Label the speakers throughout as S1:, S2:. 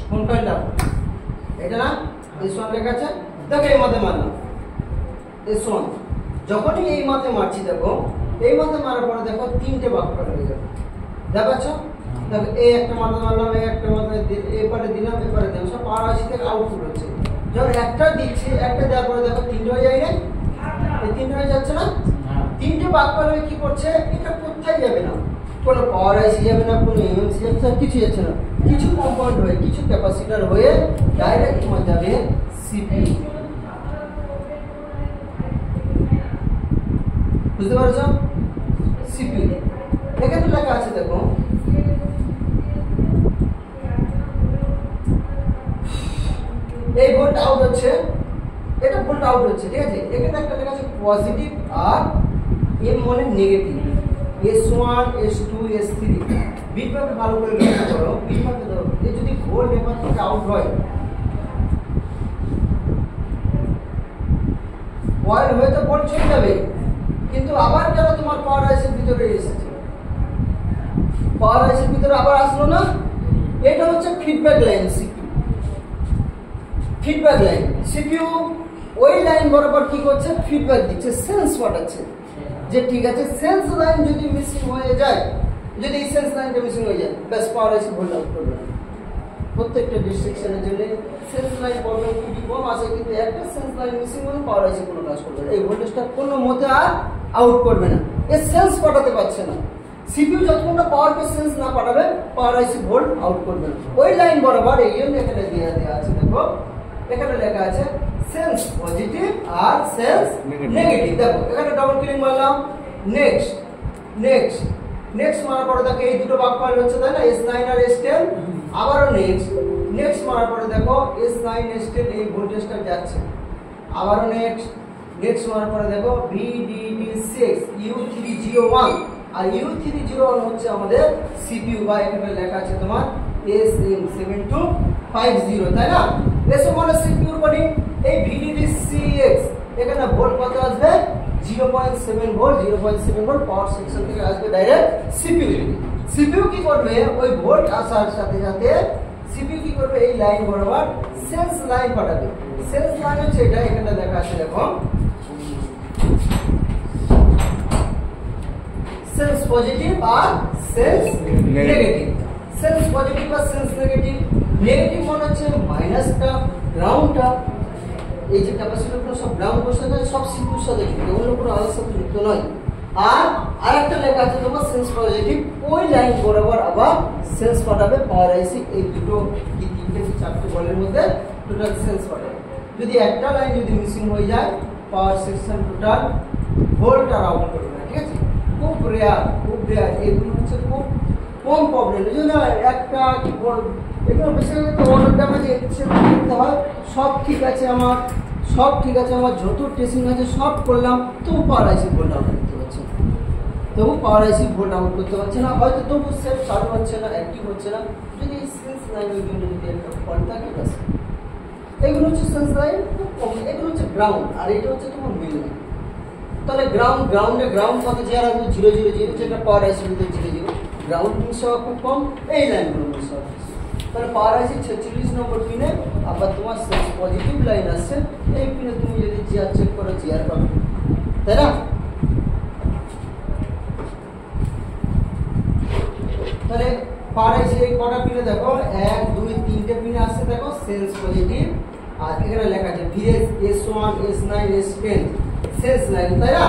S1: কোন কয়েলটা এটা না S1 লেখা আছে দেখো এই মাঝে মারলাম S1 যখনই এই মাঝে মারছি দেখো এই মাঝে মারার পরে দেখো তিনটে ভাগ করা হয়ে যাবে দেখাচ্ছ দেখো এই একটা মাথা মারলাম এই একটা মাথা এপারে দিলাম এপারে দিলাম সব পাওয়ার আইসি থেকে আউটপুট হচ্ছে যখন একটা দিচ্ছি একটা দেওয়ার পরে দেখো তিনটে হয়ে যায় না এই তিনটে হয়ে যাচ্ছে না তিনটে ভাগ করলে কি করছে এটা কোথায় যাবে না কোনো পাওয়ার আইসি যাবে না কোনো এমএমসি যাবে না কিছু যাচ্ছে না কিছু কম্পাউন্ড হয়ে কিছু ক্যাপাসিটর হয়ে ডাইরেক্ট তোমার যাবে সিপিইউ বুঝতে পারছো সিপিইউ এখানে লেখা আছে দেখো এই ভোল্ট আউট হচ্ছে এটা ভোল্ট আউট হচ্ছে ঠিক আছে এখানে একটা লেখা আছে পজিটিভ আর এম মানে নেগেটিভ S1 S2 S3 বিটভাবে ভালো করে লক্ষ্য করো বিটভাবে দাও এই যদি ভোল্ট এবার থেকে আউট হয় কয়েল হয়ে তো ভোল্ট চলে যাবে কিন্তু আবার কেন তোমার পাওয়ার আইসির ভিতরে এসেছে পাওয়ার আইসির ভিতরে আবার আসলো না এটা হচ্ছে feedback line CPU feedback line CPU ওই লাইন বরাবর কি করছে ফিডব্যাক দিচ্ছে সেন্স পাঠাচ্ছে যে ঠিক আছে সেন্স লাইন যদি মিসিং হয়ে যায় যদি এই সেন্স লাইনটা মিসিং হয়ে যায় ব্যাস পাওয়ার আইসি ভোল্ট আউট করবে প্রত্যেকটা ডিস্ট্রিকশনের জন্য সেন্স লাইন প্রবলেম খুবই কম আছে কিন্তু একটা সেন্স লাইন মিসিং হলে পাওয়ার আইসি কোনো কাজ করবে না এই ভোল্টেজটা কোনো মতে আর আউট করবে না এই সেন্স পাঠাতে পারছে না সিপিইউ যতক্ষণ না পাওয়ারকে সেন্স না পাঠাবে পাওয়ার আইসি ভোল্ট আউট করবে না ওই লাইন বরাবর এই জন্য এখানে দেওয়া আছে দেখো এখানে লেখা আছে সেন্স পজিটিভ আর সেন্স নেগেটিভ দেখো এখানে ডাবল ক্লিক মারলাম নেক্সট নেক্সট নেক্সট মারার পরে দেখো এই দুটো ভাগ করা হচ্ছে তাই না S9 আর S10 আবারও নেক্সট নেক্সট মারার পরে দেখো S9 S10 এই ভোল্টেজটা যাচ্ছে আবারও নেক্সট নেক্সট মারার পরে দেখো VDD6 U301 আর U301 হচ্ছে আমাদের সিপিইউ বা এখানে লেখা আছে তোমার SM7250 তাই না এসো মানে সিপিইউর কোডিং এই VDD6 এখানে ভোল্ট কত আসবে 0.7 ভোল্ট 0.7 ভোল্ট পাওয়ার সেকশন থেকে আসবে ডাইরেক্ট সিপিইউ কি করবে ওই ভোল্ট আসার সাথে সাথে সিপিইউ কি করবে এই লাইন বরাবর সেন্স লাইন পাঠাবে সেন্স লাইন হচ্ছে এটা এখানে লেখা আছে দেখো সেন্স পজিটিভ আর সেন্স নেগেটিভ সেন্স পজিটিভ আর সেন্স নেগেটিভ নেগেটিভ মানে হচ্ছে মাইনাসটা গ্রাউন্ডটা এই যে ক্যাপাসিটরগুলো সব গ্রাউন্ড বসে যায় সব সিপিইউর সাথে যুক্ত অন্য কোনো আলাদা সাথে যুক্ত নয় আর আরেকটা লেখা আছে তোমার সেন্স পজিটিভ ওই লাইন বরাবর আবার সেন্স পাঠাবে পাওয়ার আইসি এই দুটো কি তিনটে কি চারটে বলের মধ্যে টোটাল সেন্স পাঠাবে যদি একটা লাইন যদি মিসিং হয়ে যায় পাওয়ার সেকশন টোটাল ভোল্ট আর আউট করবে না ঠিক আছে খুব রেয়ার এগুলো হচ্ছে খুব কম প্রবলেম এই জন্য একটা কি বলবো এগুলো বেশিরভাগ ওয়াটার ড্যামেজ করতে হয় সব ঠিক আছে আমার যত টেস্টিং আছে সব করলাম তবু পাওয়ার আইসি ভোল্ট আউট করতে পারছে না তবু পাওয়ার আইসি ভোল্ট আউট করতে পারছে না হয়তো তবু সেলফ চালু হচ্ছে না অ্যাক্টিভ হচ্ছে না যদি সেন্স লাইন ওইগুলো যদি একটা ফল্ট থাকে ব্যাস এগুলো হচ্ছে সেন্স লাইন এগুলো হচ্ছে গ্রাউন্ড আর এটা হচ্ছে তোমার মেইন লাইন তাহলে গ্রাউন্ড কত জিআর আছে 000 যেটা পাওয়ার আইসি ভিতরে 00 গ্রাউন্ড মিস হওয়া খুব কম এই লাইনগুলো মিস হওয়া তাহলে পাওয়ার আইসি 46 নম্বর পিনে আবার তোমার পজিটিভ লাইন আসছে এই পিনে তুমি যদি জিআর চেক করো জিআর পাবে তাই না তাহলে পাওয়ার আইসি এই কটা পিনে দেখো 1 2 3টে পিনে আসছে দেখো সেন্স পজিটিভ আর এখানে লেখা আছে S1 S9 S10 sense line তাই না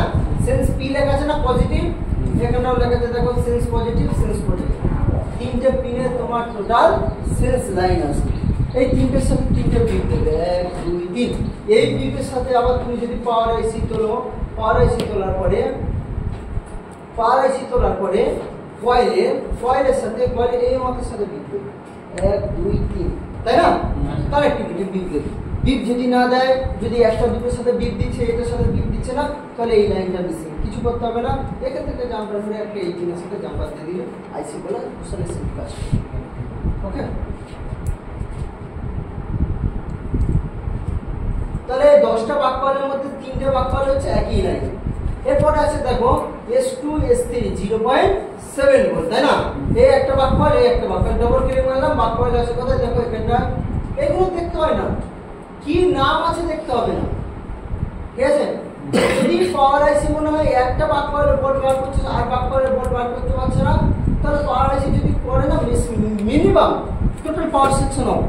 S1: সেন্স পি লেখা আছে না পজিটিভ এখানেও লেখা আছে দেখো সেন্স পজিটিভ তিনটে পিনে তোমার টোটাল সেন্স লাইন আছে এই তিনটের সাথে তিনটে বিট দেবে 1 2 3 এই বিটের সাথে আবার তুমি যদি পাওয়ার আইসি তোলার পরে কয়েলের সাথে কয়েলের এই মাথার সাথে বিট দেবে 1 2 3 তাই না কানেক্টিভিটি বিট দেবে বিপ যদি না দেয় যদি একটা দুটোর সাথে বিপ দিচ্ছে এটার সাথে বিপ দিচ্ছে না তাহলে এই লাইনটা মিসিং কিছু করতে হবে না এখান থেকে জাম্পার করে একটা এই পিনের সাথে জাম্পার দিয়ে দিলে আইসি বলে দুশো সেট কাজ ওকে তাহলে 10টা বাক্যালের মধ্যে 3টে বাক্যাল হচ্ছে একই লাইন এরপর আছে দেখো S2 S3 0.7 ভোল্ট তাই না এই একটা বাক্যল এই একটা বাক্যল ডবল ক্লিক করলাম বাক্যল আছে কথা দেখো এখানটা এগুলো দেখতে হয় না কি নাম আছে দেখতে হবে না ঠিক আছে যদি পাওয়ার আইসি মনে হয় একটা বাক্যলের বোর্ড বার করছে আর বাক্যলের বোর্ড বার করতে পারছে না তাহলে পাওয়ার আইসি যদি করে না মিনিমাম টোটাল পাওয়ার সেকশন হবে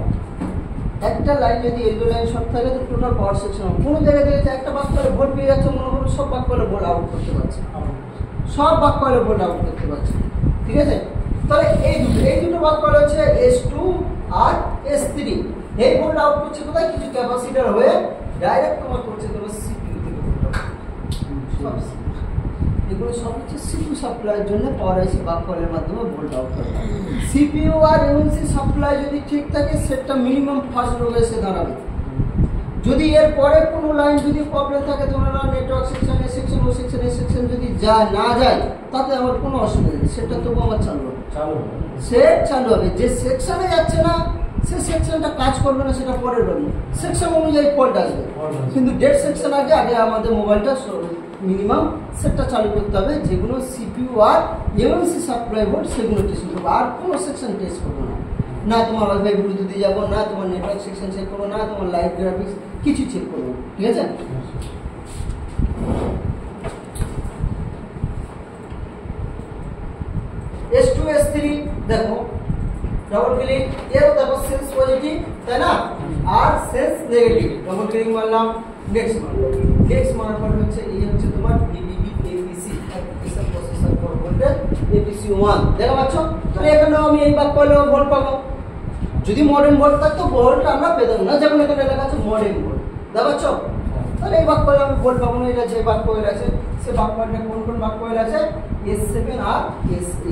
S1: একটা লাইন যদি এলডো লাইন সব থাকে তো টোটাল পাওয়ার সেকশন হবে কোনো জায়গায় দেখেছে একটা বাক্যলের বোর্ড পেয়ে যাচ্ছে মনে করো সব বাক্যলের বোর্ড আউট করতে পারছে সব বাক্যলের বোর্ড আউট করতে পারছে ঠিক আছে তাহলে এই দুটো বাক্যল হচ্ছে S2 আর S3 এই বোর্ড আউট করছে কোথায় কিছু ক্যাপাসিটর হয়ে ডাইরেক্ট তোমার করছে তোমার সিপিইউ থেকে এগুলো সব হচ্ছে সিপিইউ সাপ্লাইয়ের জন্য পাওয়ার আইসি বাক্যলের মাধ্যমে ভোল্ট আউট করে সিপিইউ আর এমএমসি সাপ্লাই যদি ঠিক থাকে সেটটা মিনিমাম ফার্স্ট রোগে এসে দাঁড়াবে যদি এর পরে কোনো লাইন যদি প্রবলেম থাকে তোমরা নেটওয়ার্ক সেকশন এ সেকশন ও সেকশন এ সেকশন যদি না যায় তাতে আমার কোনো অসুবিধা নেই সেটা তবু আমার চালু হবে সেট চালু হবে যে সেকশনে যাচ্ছে না সে সেকশনটা কাজ করবে না সেটা পরের ব্যাপার সেকশন অনুযায়ী ফল্ট আসবে কিন্তু ডেট সেকশন আগে আমাদের মোবাইলটা মিনিমাম সেটটা চালু করতে হবে যেগুলো সিপিইউ আর এমএমসি সাপ্লাই বোর্ড সেগুলো টেস্ট করবো আর কোনো সেকশন টেস্ট করবো না না তোমার ওয়াইফাই ব্লুটুথে যাবো না তোমার নেটওয়ার্ক সেকশন চেক করবো না তোমার লাইভ গ্রাফিক্স কিছু চেক করবো ঠিক আছে S2 S3 দেখো ডবল ক্লিক এর তারপর সেন্স পজিটিভ তাই না আর সেন্স নেগেটিভ ডবল ক্লিক মারলাম নেক্সট মারার পর হচ্ছে এই হচ্ছে তোমার VBB APC application processor for voltage APC 1 দেখা পাচ্ছ তাহলে এখানে আমি এই বাক্যলে ভোল্ট পাবো যদি মডার্ন ভোল্ট থাকতো ভোল্ট আমরা পেতাম না যেমন এখানে লেখা আছে মডার্ন ভোল্ট দেখা পাচ্ছ তাহলে এই বাক্যলে আমি ভোল্ট পাবো না এটা যে বাক্যল আছে সে বাক্যলটা কোন বাক্যল আছে S7 আর S8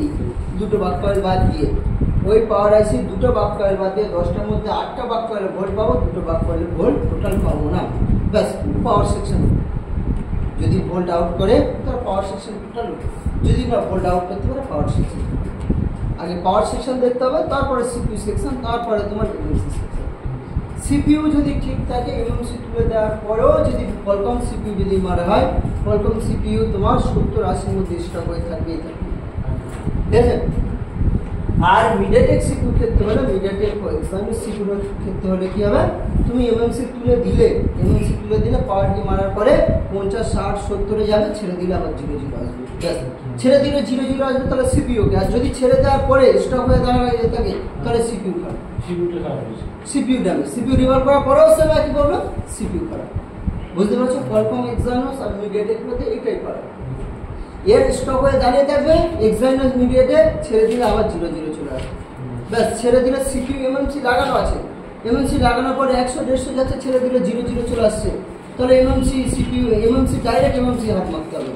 S1: দুটো বাক্যল বাদ দিয়ে ওই পাওয়ার আইসি দুটো বাক্যল বাদ দিয়ে 10টার মধ্যে 8টা বাক্যলে ভোল্ট পাবো দুটো বাক্যলে ভোল্ট টোটাল পাবো না বাস পাওয়ার সেকশন যদি ভোল্ট আউট করে তাহলে পাওয়ার সেকশন টোটাল যদি না ভোল্ট আউট করতে পারে পাওয়ার সেকশন আগে পাওয়ার সেকশন দেখতে হবে তারপরে সিপিইউ সেকশন তারপরে তোমার এমএমসি সেকশন সিপিইউ যদি ঠিক থাকে এমএমসি তুলে দেওয়ার পরেও যদি কোয়ালকম সিপিইউ যদি মারা হয় কোয়ালকম সিপিইউ তোমার 70-80 মধ্যে স্টক হয়ে থাকবেই থাকবে ঠিক আছে আর মিডিয়াটেক সিপিইউ ক্ষেত্রে হলে মিডিয়াটেক এক্সামিনার সিপিইউ ক্ষেত্রে হলে কি হবে তুমি এমএমসি তুলে দিলে পাওয়ার কি মারার পরে 50 60 70 এ যাবে ছেড়ে দিলে আবার 0 আসবে ছেড়ে দিলে 0 আসবে তাহলে সিপিইউ কে আর যদি ছেড়ে দেওয়ার পরে স্টক হয়ে দাঁড়ায় থাকে তাহলে সিপিইউ খারাপ সিপিইউ ড্যামেজ সিপিইউ রিভার করার পরেও সে কি করবে সিপিইউ খারাপ বুঝতে পারছো কোয়ালকম এক্সামিনার আর মিডিয়াটেক মধ্যে এটাই পারে এর স্টক হয়ে দাঁড়িয়ে থাকবে এক্সামিনার মিডিয়াটে ছেড়ে দিলে আবার 0 চলে আসবে ব্যাস ছেড়ে দিলে সিপিইউ এমএমসি লাগানো আছে এমএমসি লাগানোর পরে 100-150 যাচ্ছে ছেড়ে দিলে 0 চলে আসছে তাহলে MMC CPU MMC direct MMC হাত মারতে হবে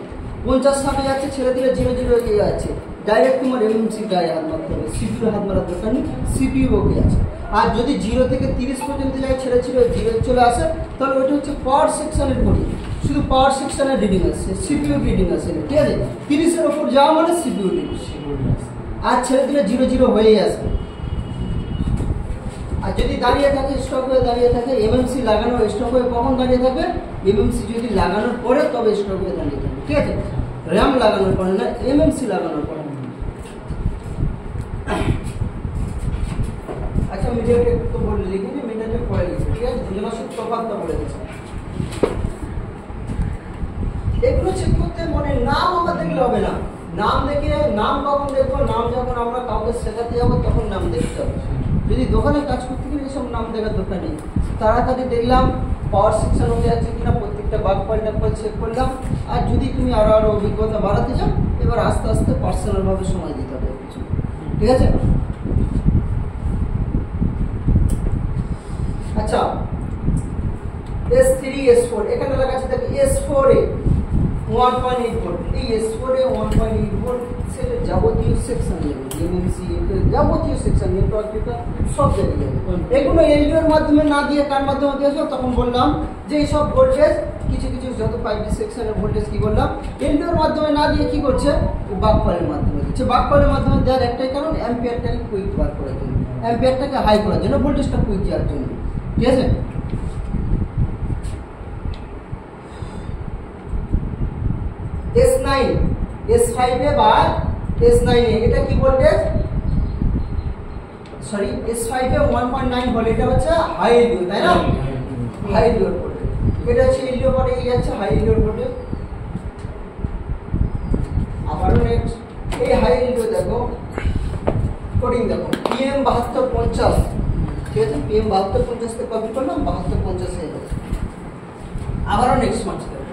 S1: 50-60 যাচ্ছে ছেড়ে দিলে 0 হয়ে যাচ্ছে ডাইরেক্ট তোমার এমএমসি গায়ে হাত মারতে হবে সিপিইউ হাত মারার দরকার নেই সিপিইউ ওকে আছে আর যদি 0 থেকে 30 পর্যন্ত যায় ছেড়ে 0 চলে আসে তাহলে ওটা হচ্ছে পাওয়ার সেকশনের বডি শুধু পাওয়ার সেকশনের রিডিং আসছে সিপিইউ রিডিং আসে ঠিক আছে 30 এর উপর যাওয়া মানে সিপিইউ রিডিং আর ছেড়ে দিলে 0 হয়েই আসবে আর যদি দাঁড়িয়ে থাকে স্টক হয়ে দাঁড়িয়ে থাকে এমএমসি লাগানো স্টক হয়ে কখন দাঁড়িয়ে থাকবে এমএমসি যদি লাগানোর পরে তবে স্টক হয়ে দাঁড়িয়ে থাকবে ঠিক আছে র্যাম লাগানোর পরে না এমএমসি লাগানোর পরে আচ্ছা মিডিয়াটেক তো বলে লিখি যে মিডিয়াটেক পড়ে গেছে ঠিক আছে দুজনের সাথে তফাৎটা বলে গেছে এগুলো চেক করতে মনে নাম আমরা দেখলে হবে না নাম দেখে নাম কখন দেখবো নাম যখন আমরা কাউকে শেখাতে যাবো তখন নাম দেখতে হবে যদি দোকানে কাজ করতে গেলে এসব নাম দেখার দরকার নেই তাড়াতাড়ি দেখলাম পাওয়ার সেকশন হয়ে যাচ্ছে কিনা প্রত্যেকটা বাক্যল চেক করলাম আর যদি তুমি আরো অভিজ্ঞতা বাড়াতে চাও এবার আস্তে আস্তে পার্সোনাল ভাবে সময় দিতে হবে ঠিক আছে আচ্ছা S3 S4 এখানে লেখা আছে দেখো S4 এ 1.8 ভোল্ট এই S4 এ 1.8 ভোল্ট সেটা যাবতীয় সেকশন এমএমসি যাবতীয় সেকশন নেটওয়ার্ক সব জায়গায় এগুলো এলডিও এর মাধ্যমে না দিয়ে কার মাধ্যমে দিয়েছো তখন বললাম যে এই সব ভোল্টেজ কিছু যত 5D সেকশনের ভোল্টেজ কি বললাম এলডিও এর মাধ্যমে না দিয়ে কি করছে বাকপালের মাধ্যমে দিচ্ছে বাকপালের মাধ্যমে দেওয়ার একটাই কারণ অ্যাম্পিয়ারটাকে কুইক বার করার জন্য অ্যাম্পিয়ারটাকে হাই করার জন্য ভোল্টেজটা কুইক যাওয়ার জন্য ঠিক আছে S9 S5 এ বা S9 এ এটা কি ভোল্টেজ সরি S5 এ 1.9 ভোল্ট, এটা হচ্ছে হাই এলডিও, তাই না? হাই এলডিও পোর্ট, এটা হচ্ছে এলডিও পোর্টে, এই যাচ্ছে হাই এলডিও পোর্টে। আবার নেক্সট এই হাই এলডিও দেখো কোডিং দেখো PM7250, ঠিক আছে? PM7250 তে কপি করলাম, 7250 হয়ে গেছে। আবারও নেক্সট মার্চ দেখো,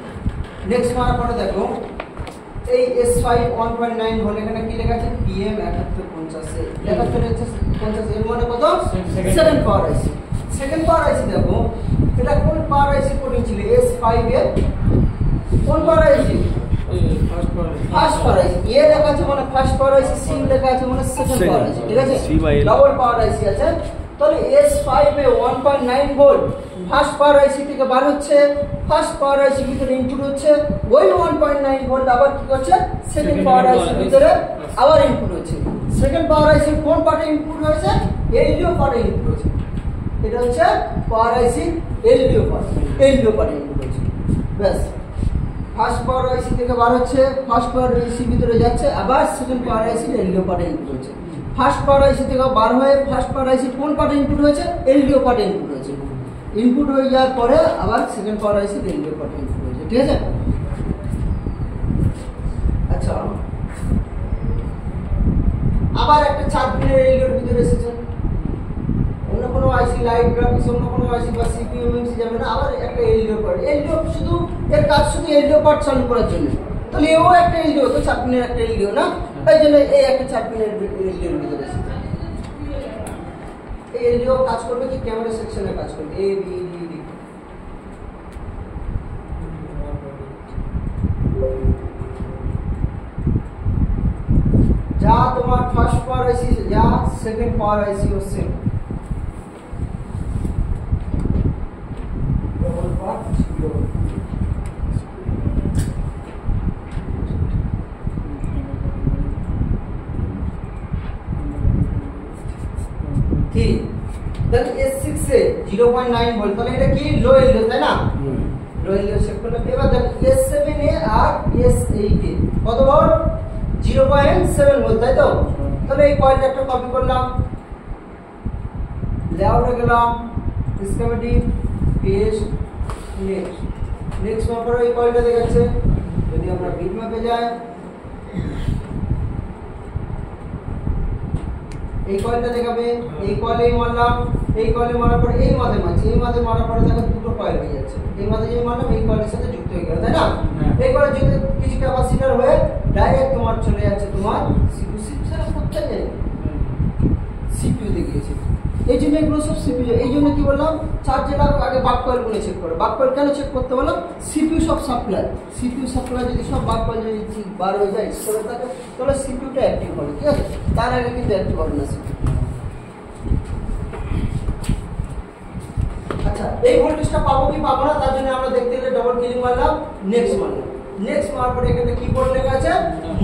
S1: নেক্সট মারার পরে দেখো এই S5 1.9 ভোল্ট, এখানে কি লেখা আছে? PM7150, 7150 এর মানে কত? সেকেন্ড পাওয়ার আইসি। সেকেন্ড পাওয়ার আইসি দেখো এটা কোন পাওয়ার আইসি কোডিং ছিল? S5 এর কোন পাওয়ার আইসি? ফার্স্ট পাওয়ার আইসি। এ লেখা আছে মানে ফার্স্ট পাওয়ার আইসি, সি লেখা আছে মানে সেকেন্ড পাওয়ার আইসি, ঠিক আছে? ডাবল পাওয়ার আইসি আছে। তাহলে S5 এ 1.9 ভোল্ট ফার্স্ট পাওয়ার আইসি থেকে বার হচ্ছে, ফার্স্ট পাওয়ার আইসি ভিতরে ইনপুট হচ্ছে, ওই 1.9 ভোল্ট আবার কি করছে? সেকেন্ড পাওয়ার আইসি ভিতরে আবার ইনপুট হচ্ছে। সেকেন্ড পাওয়ার আইসি কোন পার্টে ইনপুট হয়েছে? এলডিও পার্টে ইনপুট হচ্ছে। এটা হচ্ছে পাওয়ার আইসি এলডিও পার্ট, এলডিও পার্টে ইনপুট হচ্ছে। ব্যাস, ফার্স্ট পাওয়ার আইসি থেকে বার হচ্ছে, ফার্স্ট পাওয়ার আইসি ভিতরে যাচ্ছে, আবার সেকেন্ড পাওয়ার আইসি এলডিও পার্টে ইনপুট হচ্ছে। ফার্স্ট পাওয়ার আইসি থেকে বার হয়ে ফার্স্ট পাওয়ার আইসি কোন পার্টে ইনপুট হয়েছে? এলডিও পার্টে ইনপুট হয়েছে। ইনপুট হয়ে যাওয়ার পরে আবার সেকেন্ড পাওয়ার আইসি এলডিও পার্টে ইনপুট হয়েছে, ঠিক আছে? আচ্ছা, আবার একটা 4 পিনের এলডিওর ভিতরে এসেছে, অন্য কোনো আইসি লাইট গ্রাফিক্স, অন্য কোনো আইসি বা সিপিইউ এমএমসি যাবে না, আবার একটা এলডিও পার্ট। এলডিও শুধু এর কাজ শুধু এলডিও পার্ট চালু করার জন্য, তাহলে এও একটা এলডিও, তো 4 পিনের একটা এলডিও না, তাই জন্য এই একটা 4 পিনের এলডিওর ভিতরে এসেছে। এই এলডিও কাজ করবে কি? ক্যামেরা সেকশনে কাজ করবে, এ বি ডি ডি। যা তোমার ফার্স্ট পাওয়ার আইসি, যা সেকেন্ড পাওয়ার আইসি ও সেম। ডবল পার্ট কি? তাহলে S6 এ 0.9 ভোল্ট, তাহলে এটা কি? লো এলডিও, তাই না? লো এলডিও সেট করলে এবার দেখো S7 এ আর S8 এ কত ভোল্ট? 0.7 ভোল্ট, তাই তো? তাহলে এই কয়েলটা একটা কপি করলাম, লেআউটে গেলাম, স্কিমেটিক, পেস্ট, নেক্সট। নেক্সট মাপার এই কয়েলটা দেখাচ্ছে, যদি আমরা বিট ম্যাপে যাই, এই কয়েলটা দেখাবে, এই কয়েলেই মারলাম, এই কয়েলে মারার পরে এই মাঝে মারছি, এই মাঝে মারার পরে দেখো দুটো কয়েল হয়ে যাচ্ছে, এই মাঝে যে মারলাম এই কয়েলের সাথে যুক্ত হয়ে গেল, তাই না? এই কয়েলে যদি কিছু ক্যাপাসিটর হয়ে ডাইরেক্ট তোমার চলে যাচ্ছে তোমার সিপিইউ। সিপিইউ ছাড়া কোথায় যায়? সিপিইউ তে গিয়েছে, এই জন্য এগুলো সব সিপিইউ। এই জন্য কি বললাম, চার্জের আগে বাক কয়েল গুলো চেক করে। বাক কয়েল কেন চেক করতে বললাম? সিপিইউ সব সাপ্লাই, সিপিইউ সাপ্লাই যদি সব বাক কয়েল যদি বার হয়ে যায় করে থাকে, তাহলে সিপিইউটা অ্যাক্টিভ হবে, ঠিক আছে? তার আগে কিন্তু অ্যাক্টিভ হবে না সিপিইউ। আচ্ছা, এই ভোল্টেজটা পাবো কি পাবো না তার জন্য আমরা দেখতে গেলে ডবল ক্লিক মারলাম, নেক্সট মারলাম। নেক্সট মারার পরে এখানে কি ভোল্ট লেখা আছে?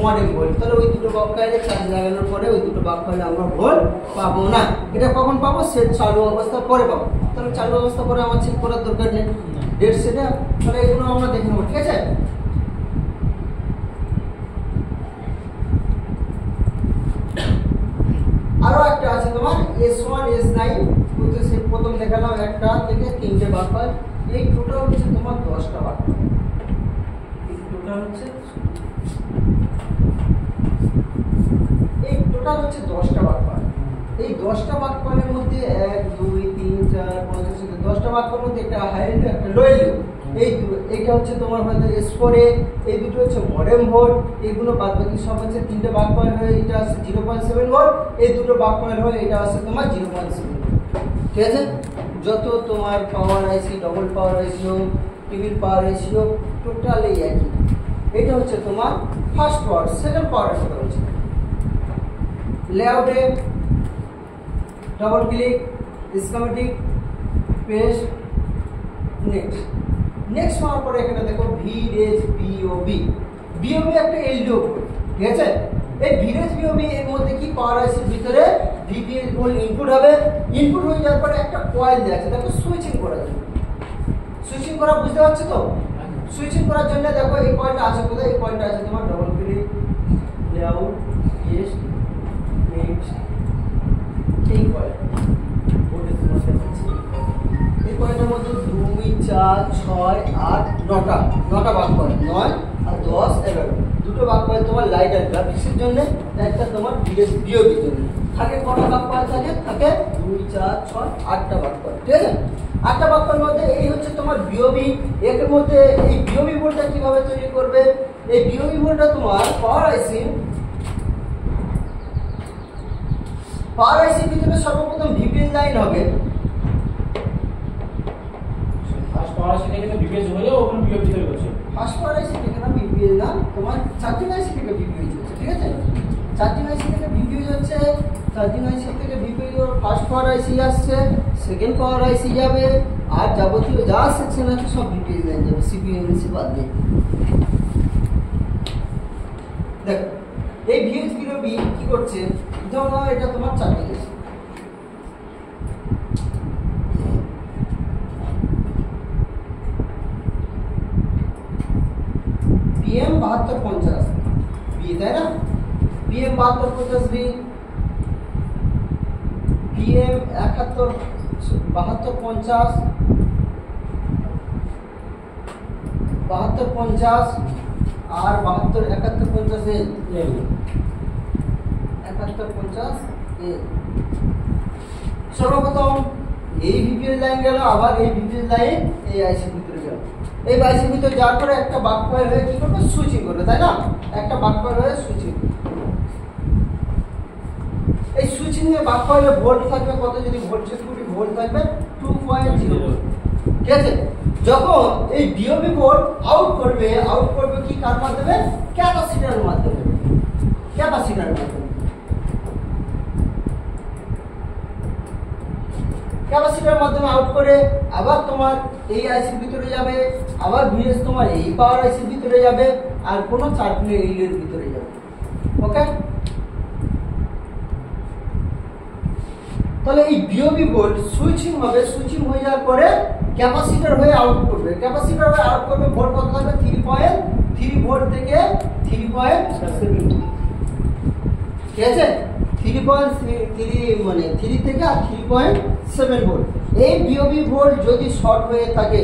S1: Model volt. তাহলে ওই দুটো বাক কয়েলে চার্জ লাগানোর পরে ওই দুটো বাক কয়েলে আমরা ভোল্ট পাবো না। এটা কখন পাবো? সেট চালু অবস্থা পরে পাবো। তাহলে চালু অবস্থা পরে আমার চেক করার দরকার নেই, ডেট সেটে। তাহলে এগুলো আমরা দেখে নেবো, ঠিক আছে? আরো একটা আছে তোমার S1 S9, প্রথম দেখালাম একটা থেকে 3টে বাক কয়েল। এই টোটাল হচ্ছে তোমার 10টা বাক কয়েল। টোটাল হচ্ছে 10টা বাক কয়েল। এই 10টা বাক কয়েলের মধ্যে 1 2 3 4 5 6 10টা বাক কয়েলের মধ্যে একটা হাই এলডিও একটা লো এলডিও। এইটা হচ্ছে তোমার হয়তো S4 এ, এই দুটো হচ্ছে মডেম ভোল্ট। এইগুলো বাদ বাকি সব হচ্ছে 3টে বাক কয়েল হয়ে এটা আছে 0.7 ভোল্ট, এই দুটো বাক কয়েল হয়ে এটা আছে তোমার 0.7 ভোল্ট, ঠিক আছে? যত তোমার পাওয়ার আইসি, ডবল পাওয়ার আইসি হোক, টিভির পাওয়ার আইসি হোক, টোটাল এই একই। এটা হচ্ছে তোমার ফার্স্ট পাওয়ার। সেকেন্ড পাওয়ারের কথা হচ্ছে লেআউটে double click, schematic, paste, next. Next হওয়ার পরে এখানে দেখো ভিরেজ বিওবি। বিওবি একটা এলডিও কোড, ঠিক আছে? এই ভিরেজ বিওবি এর মধ্যে কি পাওয়ার আইসির ভিতরে ভিভিএস ভোল্ট ইনপুট হবে। ইনপুট হয়ে যাওয়ার পরে একটা কয়েল দেওয়া আছে, দেখো সুইচিং করার জন্য। সুইচিং করা বুঝতে পারছো তো? সুইচিং করার জন্য দেখো এই কয়েলটা আছে কোথায়? এই কয়েলটা আছে তোমার double click, layout, paste, next. এই কয়েল এই কয়েলটার মধ্যে 2 4 6 8 9টা ভাগ করে 9 আর 10 11 দুটো ভাগ করে তোমার লাইট আর গ্রাফিক্সের জন্য, একটা তোমার বিওবির জন্য। থাকে কটা ভাগ করে থাকে 2 4 6 8টা ভাগ করে, ঠিক আছে। 8টা ভাগ করার মধ্যে এই হচ্ছে তোমার বিওবি। এর মধ্যে এই বিওবি বোর্ডটা কিভাবে তৈরি করবে? এই বিওবি বোর্ডটা তোমার পাওয়ার আইসির ভিতরে সর্বপ্রথম ভিপিএন লাইন হবে।
S2: ফার্স্ট পাওয়ার আইসি থেকে ভিপিএস হয়ে ওখানে বিওবি তৈরি করছে।
S1: ফার্স্ট পাওয়ার আইসি থেকে না ভিপিএস না, তোমার চার্জিং আইসি থেকে ভিপিএস হচ্ছে, ঠিক আছে। চার্জিং আইসি থেকে ভিপিএস হচ্ছে, চার্জিং আইসি থেকে ভিপিএস ফার্স্ট পাওয়ার আইসি আসছে, সেকেন্ড পাওয়ার আইসি যাবে, আর যাবতীয় যা সেকশন আছে সব ভিপিএস লাইন যাবে, সিপিইউ এমসি বাদ দিয়ে। দেখো এই VH0B কি করছে, ধরো এটা তোমার চার্জিং আইসি, PM 7250 বি, তাই না? PM 7250 বি, PM 7250 7250 আর 72 7150 এল 7150 এল। সর্বপ্রথম এই ভিপিএস লাইন গেল, আবার এই ভিপিএস লাইন এই আইসির ভিতরে গেল। এই আইসির ভিতরে যাওয়ার পরে একটা বাক কয়েল হয়ে কি করবে, সুইচিং করবে, তাই না? একটা বাক কয়েল হয়ে সুইচিং। এই সুইচিং এ বাক কয়েলে ভোল্ট থাকবে কত? যদি ভোল্টেজ কুড়ি ভোল্ট থাকবে 2.0 ভোল্ট, ঠিক আছে। যখন এই ডিওবি বোর্ড আউট করবে কি কার মাধ্যমে? ক্যাপাসিটরের মাধ্যমে, ক্যাপাসিটরের মাধ্যমে। ক্যাপাসিটরের মাধ্যমে আউট করে আবার তোমার এই আইসির ভিতরে যাবে, আবার ভিএস তোমার এই পাওয়ার আইসির ভিতরে যাবে, আর কোনো 4 পিনের এর ভিতরে যাবে, ওকে। তাহলে এই ডিওবি বোর্ড সুইচিং হবে, সুইচিং হয়ে যাওয়ার পরে ক্যাপাসিটর হয়ে আউট করবে, ক্যাপাসিটর হয়ে আউট করবে। ভোল্ট কত থাকবে? 3.3 ভোল্ট থেকে 3.7 ভোল্ট, ঠিক আছে। 3.3 মানে 3 থেকে আর 3.7 ভোল্ট। এই ডিওবি ভোল্ট যদি শর্ট হয়ে থাকে,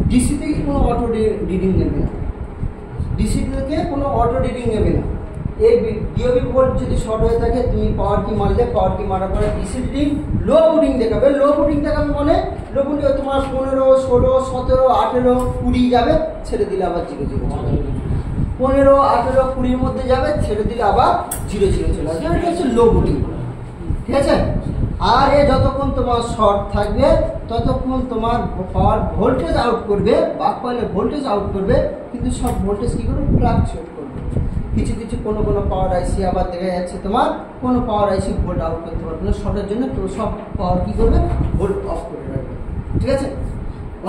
S1: ডিসি থেকে কোনো অটো রিডিং নেবে না, ডিসি থেকে কোনো অটো রিডিং নেবে না। এই ডিওবি ভোল্ট যদি শর্ট হয়ে থাকে, তুমি পাওয়ার কি মারলে, পাওয়ার কি মারার পরে ডিসি রিডিং লো বুটিং দেখাবে। লো বুটিং দেখাবে মানে লো বুটিং তোমার 15 16 17 18 20 যাবে, ছেড়ে দিলে আবার 0 0 চলে যাবে। 15 18 20 মধ্যে যাবে, ছেড়ে দিলে আবার 0 0 চলে আসবে। এটা হচ্ছে লো বুটিং, ঠিক আছে। আর এ যতক্ষণ তোমার শর্ট থাকবে ততক্ষণ তোমার পাওয়ার ভোল্টেজ আউট করবে, বাক কয়েলে ভোল্টেজ আউট করবে, কিন্তু সব ভোল্টেজ কি করবে? ফ্লাকচুয়েট করবে। কিছু কিছু কোনো পাওয়ার আইসি আবার দেখা যাচ্ছে তোমার কোনো পাওয়ার আইসি ভোল্ট আউট করতে পারবে না, শর্টের জন্য তো সব পাওয়ার কি করবে? ভোল্ট অফ করে রাখবে, ঠিক আছে।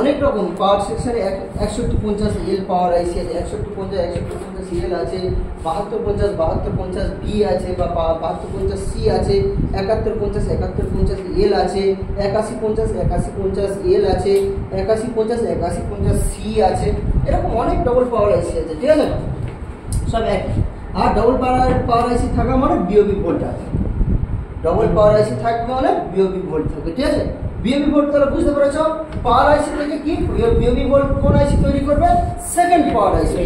S1: অনেক রকম পাওয়ার সেকশনে 6150 এল পাওয়ার আইসি আছে, 6150 এল আছে, 7250 বি আছে, বা 7250 সি আছে, 7150 এল আছে, 8150 এল আছে, 8150 সি আছে। এরকম অনেক ডবল পাওয়ার আইসি আছে, ঠিক আছে। সব এক। আর ডবল পাওয়ার আইসি থাকা মানে বিওবি ভোল্ট আছে, ডবল পাওয়ার আইসি থাকবে মানে বিওবি ভোল্ট থাকবে, ঠিক আছে। বিওবি ভোল্ট তাহলে বুঝতে পেরেছো? পাওয়ার আইসি থেকে কি বিওবি ভোল্ট কোন আইসি তৈরি করবে? সেকেন্ড পাওয়ার আইসি।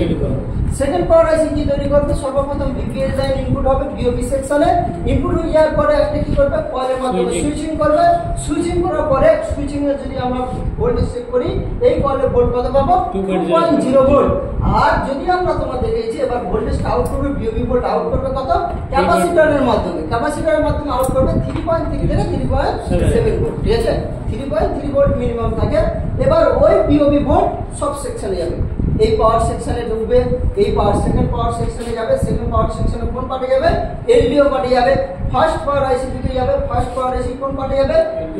S1: সেকেন্ড পাওয়ার আইসি কি তৈরি করবে? সর্বপ্রথম ভিপিএস লাইন ইনপুট হবে বিওবি সেকশনে। ইনপুট হয়ে যাওয়ার পরে একটা কি করবে? কয়েলের মাধ্যমে সুইচিং করবে। সুইচিং করার পরে সুইচিং এ যদি আমরা ভোল্টেজ চেক করি, এই কয়েলের ভোল্ট কত পাবো? 2.0 ভোল্ট। আর যদি আমরা তোমাদের দেখিয়েছি এবার ভোল্টেজটা আউট করবে, বিওবি ভোল্ট আউট করবে কত? ক্যাপাসিটরের মাধ্যমে। ক্যাপাসিটরের মাধ্যমে আউট করবে 3.3 থেকে 3.7 ভোল্ট, ঠিক আছে। 3.3 ভোল্ট মিনিমাম থাকে। এবার ওই বিওবি ভোল্ট সব সেকশনে যাবে। এই পাওয়ার সেকশনে ঢুকবে, এই সেকেন্ড পাওয়ার সেকশনে যাবে, সেকেন্ড পাওয়ার সেকশনে কোন পার্টে যাবে? এলডিও পার্টে যাবে। ফার্স্ট পাওয়ার আইসি দিকে যাবে, ফার্স্ট পাওয়ার আইসি কোন পার্টে যাবে?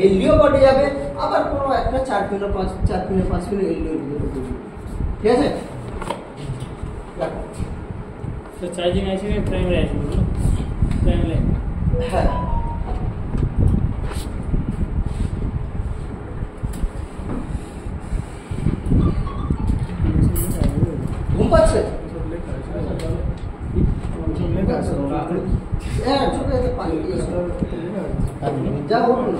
S1: এলডিও পার্টে যাবে। আবার কোনো একটা 4 পিন 5 পিন এলডিও দিকে, ঠিক আছে। দেখো
S2: তো চার্জিং আইসি में प्राइमरी आईसी बोलो, प्राइमरी।
S1: হ্যাঁ, ঘুম পাচ্ছে? হ্যাঁ, চোখে পানি দিয়ে যা হোক না